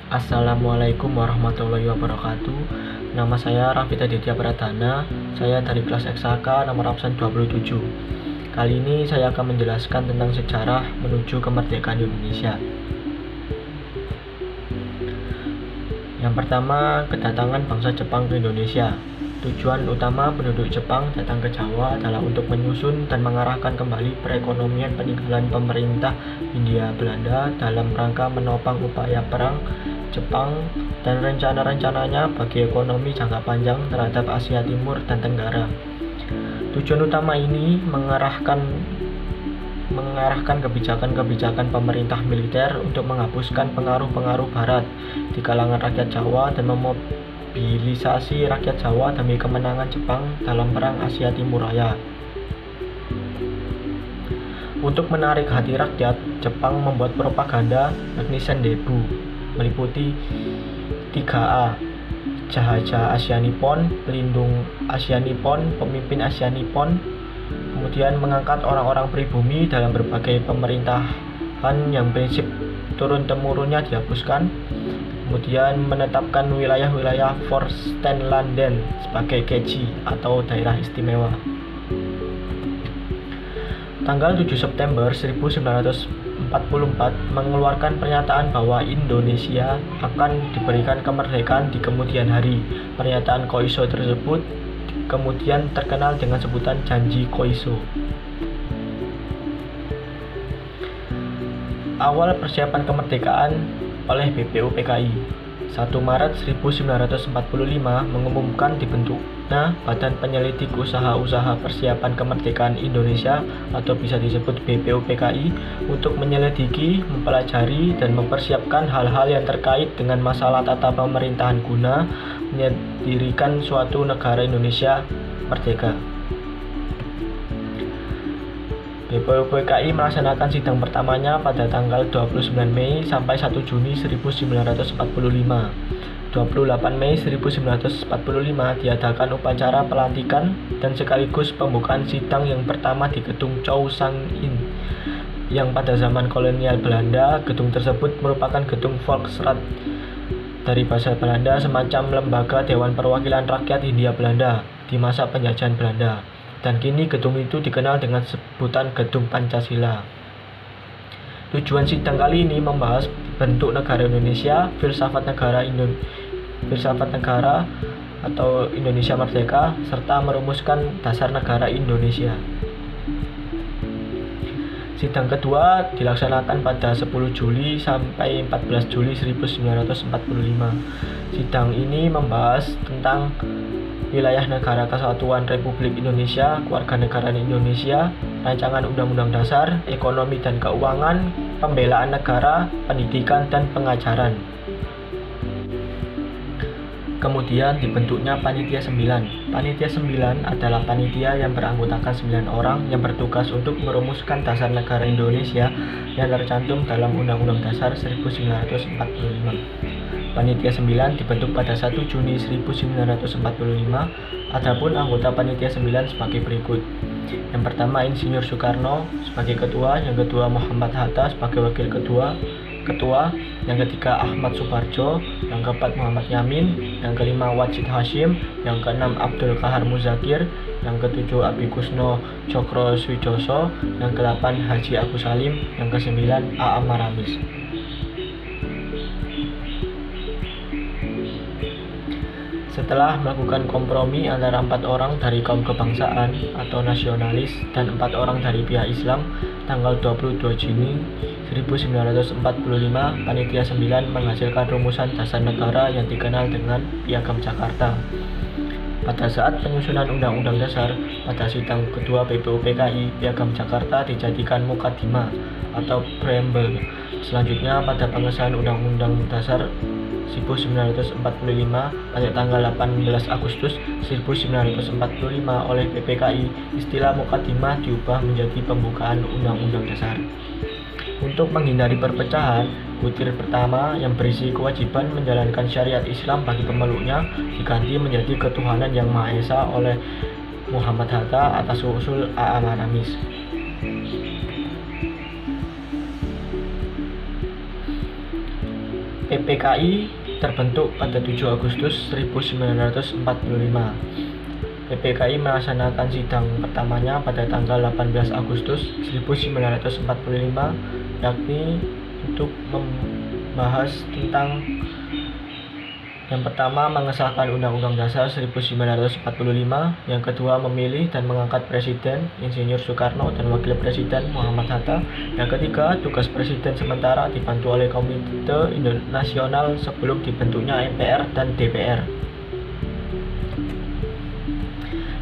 Assalamualaikum warahmatullahi wabarakatuh. Nama saya Raffi Aditya Pradana. Saya dari kelas XHK nomor absen 27. Kali ini saya akan menjelaskan tentang sejarah menuju kemerdekaan Indonesia. Yang pertama, kedatangan bangsa Jepang ke Indonesia. Tujuan utama penduduk Jepang datang ke Jawa adalah untuk menyusun dan mengarahkan kembali perekonomian peninggalan pemerintah Hindia Belanda dalam rangka menopang upaya perang Jepang dan rencana-rencananya bagi ekonomi jangka panjang terhadap Asia Timur dan Tenggara. Tujuan utama ini mengarahkan kebijakan-kebijakan pemerintah militer untuk menghapuskan pengaruh-pengaruh Barat di kalangan rakyat Jawa dan memobilisasi rakyat Jawa demi kemenangan Jepang dalam Perang Asia Timur Raya. Untuk menarik hati rakyat, Jepang membuat propaganda yakni Sendebu, meliputi 3A, Jahaja Asia Nippon, pelindung Asia Nippon, pemimpin Asia Nippon, kemudian mengangkat orang-orang pribumi dalam berbagai pemerintahan yang prinsip turun-temurunnya dihapuskan, kemudian menetapkan wilayah-wilayah Vorstenlanden sebagai keji atau daerah istimewa. Tanggal 7 September 1944 mengeluarkan pernyataan bahwa Indonesia akan diberikan kemerdekaan di kemudian hari. Pernyataan Koiso tersebut kemudian terkenal dengan sebutan Janji Koiso. Awal persiapan kemerdekaan oleh BPUPKI. 1 Maret 1945 mengumumkan dibentuknya Badan Penyelidik Usaha-Usaha Persiapan Kemerdekaan Indonesia atau bisa disebut BPUPKI untuk menyelidiki, mempelajari, dan mempersiapkan hal-hal yang terkait dengan masalah tata pemerintahan guna mendirikan suatu negara Indonesia merdeka. BPUPKI melaksanakan sidang pertamanya pada tanggal 29 Mei sampai 1 Juni 1945. 28 Mei 1945 diadakan upacara pelantikan dan sekaligus pembukaan sidang yang pertama di gedung Chow Sang In. Yang pada zaman kolonial Belanda, gedung tersebut merupakan gedung Volksraad dari bahasa Belanda, semacam lembaga Dewan Perwakilan Rakyat Hindia Belanda di masa penjajahan Belanda. Dan kini gedung itu dikenal dengan sebutan Gedung Pancasila. Tujuan sidang kali ini membahas bentuk negara Indonesia, filsafat negara atau Indonesia Merdeka, serta merumuskan dasar negara Indonesia. Sidang kedua dilaksanakan pada 10 Juli sampai 14 Juli 1945. Sidang ini membahas tentang wilayah negara kesatuan Republik Indonesia, kewarganegaraan Indonesia, rancangan undang-undang dasar, ekonomi dan keuangan, pembelaan negara, pendidikan dan pengajaran. Kemudian dibentuknya Panitia 9. Panitia 9 adalah panitia yang beranggotakan 9 orang yang bertugas untuk merumuskan dasar negara Indonesia yang tercantum dalam Undang-Undang Dasar 1945. Panitia 9 dibentuk pada 1 Juni 1945. Adapun anggota Panitia 9 sebagai berikut. Yang pertama Insinyur Soekarno sebagai ketua, yang kedua Muhammad Hatta sebagai wakil ketua, yang ketiga Ahmad Suparjo, yang keempat Muhammad Yamin, yang kelima Wajid Hasyim, yang keenam Abdul Kahar Muzakir, yang ketujuh Abi Kusno Cokro Swijoso, yang kedelapan Haji Agus Salim, yang kesembilan A.A. Maramis. Setelah melakukan kompromi antara 4 orang dari kaum kebangsaan atau nasionalis dan 4 orang dari pihak Islam, tanggal 22 Juni 1945, Panitia 9 menghasilkan rumusan dasar negara yang dikenal dengan Piagam Jakarta. Pada saat penyusunan Undang-Undang Dasar, pada sidang kedua BPUPKI, Piagam Jakarta dijadikan mukadimah atau preamble. Selanjutnya, pada pengesahan Undang-Undang Dasar 1945 pada tanggal 18 Agustus 1945 oleh PPKI, istilah mukadimah diubah menjadi pembukaan Undang-Undang Dasar. Untuk menghindari perpecahan, butir pertama yang berisi kewajiban menjalankan syariat Islam bagi pemeluknya diganti menjadi ketuhanan yang Maha Esa oleh Muhammad Hatta atas usul A.A. Maramis. PPKI terbentuk pada 7 Agustus 1945. PPKI melaksanakan sidang pertamanya pada tanggal 18 Agustus 1945, yakni untuk membahas tentang yang pertama mengesahkan Undang-Undang Dasar 1945, yang kedua memilih dan mengangkat Presiden Insinyur Soekarno dan Wakil Presiden Muhammad Hatta, yang ketiga tugas Presiden sementara dibantu oleh Komite Nasional sebelum dibentuknya MPR dan DPR.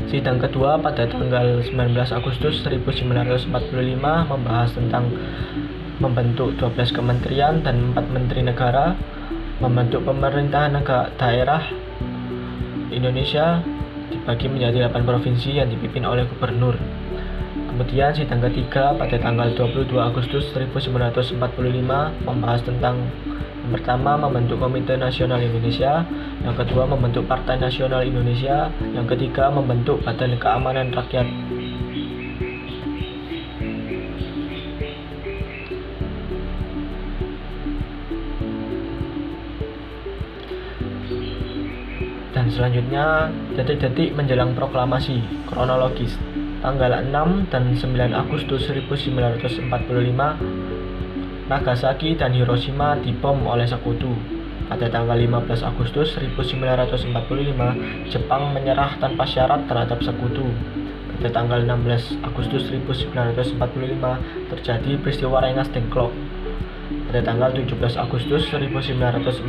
Sidang kedua pada tanggal 19 Agustus 1945 membahas tentang membentuk 12 kementerian dan 4 menteri negara, membentuk pemerintahan daerah Indonesia dibagi menjadi 8 provinsi yang dipimpin oleh gubernur. Kemudian sidang ketiga pada tanggal 22 Agustus 1945 membahas tentang yang pertama membentuk Komite Nasional Indonesia, yang kedua membentuk Partai Nasional Indonesia, yang ketiga membentuk Badan Keamanan Rakyat. Dan selanjutnya detik-detik menjelang proklamasi kronologis tanggal 6 dan 9 Agustus 1945 Nagasaki dan Hiroshima dibom oleh sekutu. Pada tanggal 15 Agustus 1945 Jepang menyerah tanpa syarat terhadap sekutu. Pada tanggal 16 Agustus 1945 terjadi peristiwa Rengas Dengklok. Pada tanggal 17 Agustus 1945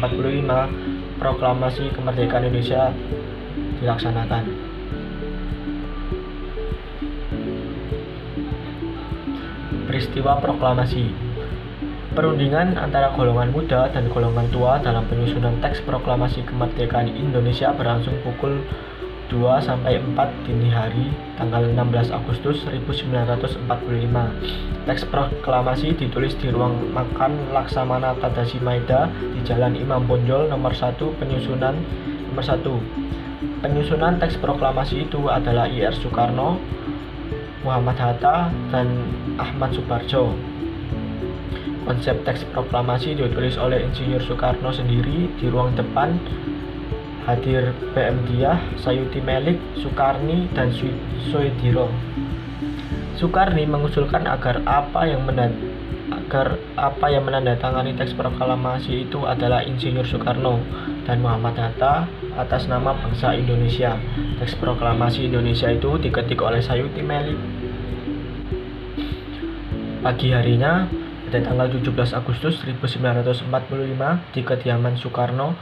proklamasi kemerdekaan Indonesia dilaksanakan. Peristiwa proklamasi. Perundingan antara golongan muda dan golongan tua dalam penyusunan teks proklamasi kemerdekaan Indonesia berlangsung pukul 2-4 dini hari tanggal 16 Agustus 1945. Teks proklamasi ditulis di ruang makan Laksamana Tadashi Maeda di Jalan Imam Bonjol nomor 1 penyusunan nomor 1. Penyusunan teks proklamasi itu adalah Ir Soekarno, Muhammad Hatta, dan Ahmad Subarjo. Konsep teks proklamasi ditulis oleh Insinyur Soekarno sendiri di ruang depan. Hadir PM Diah, Sayuti Melik, Sukarni, dan Soediro. Sukarni mengusulkan agar apa yang menandatangani teks proklamasi itu adalah Insinyur Soekarno dan Muhammad Hatta atas nama bangsa Indonesia. Teks proklamasi Indonesia itu diketik oleh Sayuti Melik. Pagi harinya, pada tanggal 17 Agustus 1945 di kediaman Soekarno,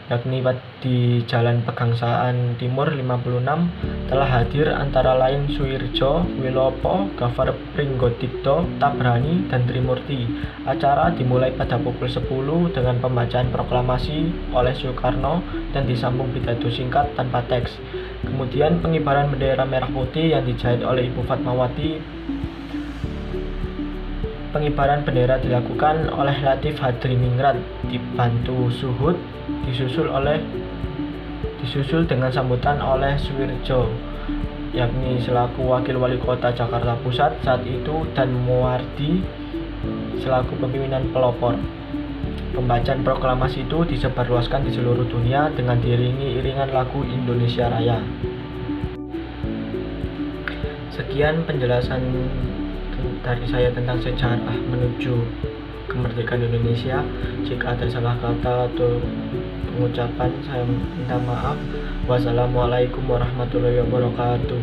yakni di Jalan Pegangsaan Timur 56, telah hadir antara lain Suirjo, Wilopo, Gafar Pringgodikto, Tabrani, dan Trimurti. Acara dimulai pada pukul 10 dengan pembacaan proklamasi oleh Soekarno dan disambung pidato singkat tanpa teks. Kemudian pengibaran bendera merah putih yang dijahit oleh Ibu Fatmawati. Pengibaran bendera dilakukan oleh Latif Hadriningrat dibantu Suhud, disusul dengan sambutan oleh Suirjo, yakni selaku Wakil Wali Kota Jakarta Pusat saat itu, dan Muwardi selaku pimpinan pelopor. Pembacaan proklamasi itu disebarluaskan di seluruh dunia dengan diiringi iringan lagu Indonesia Raya. Sekian penjelasan dari saya tentang sejarah menuju kemerdekaan Indonesia. Jika ada salah kata atau pengucapan, saya minta maaf. Wassalamualaikum warahmatullahi wabarakatuh.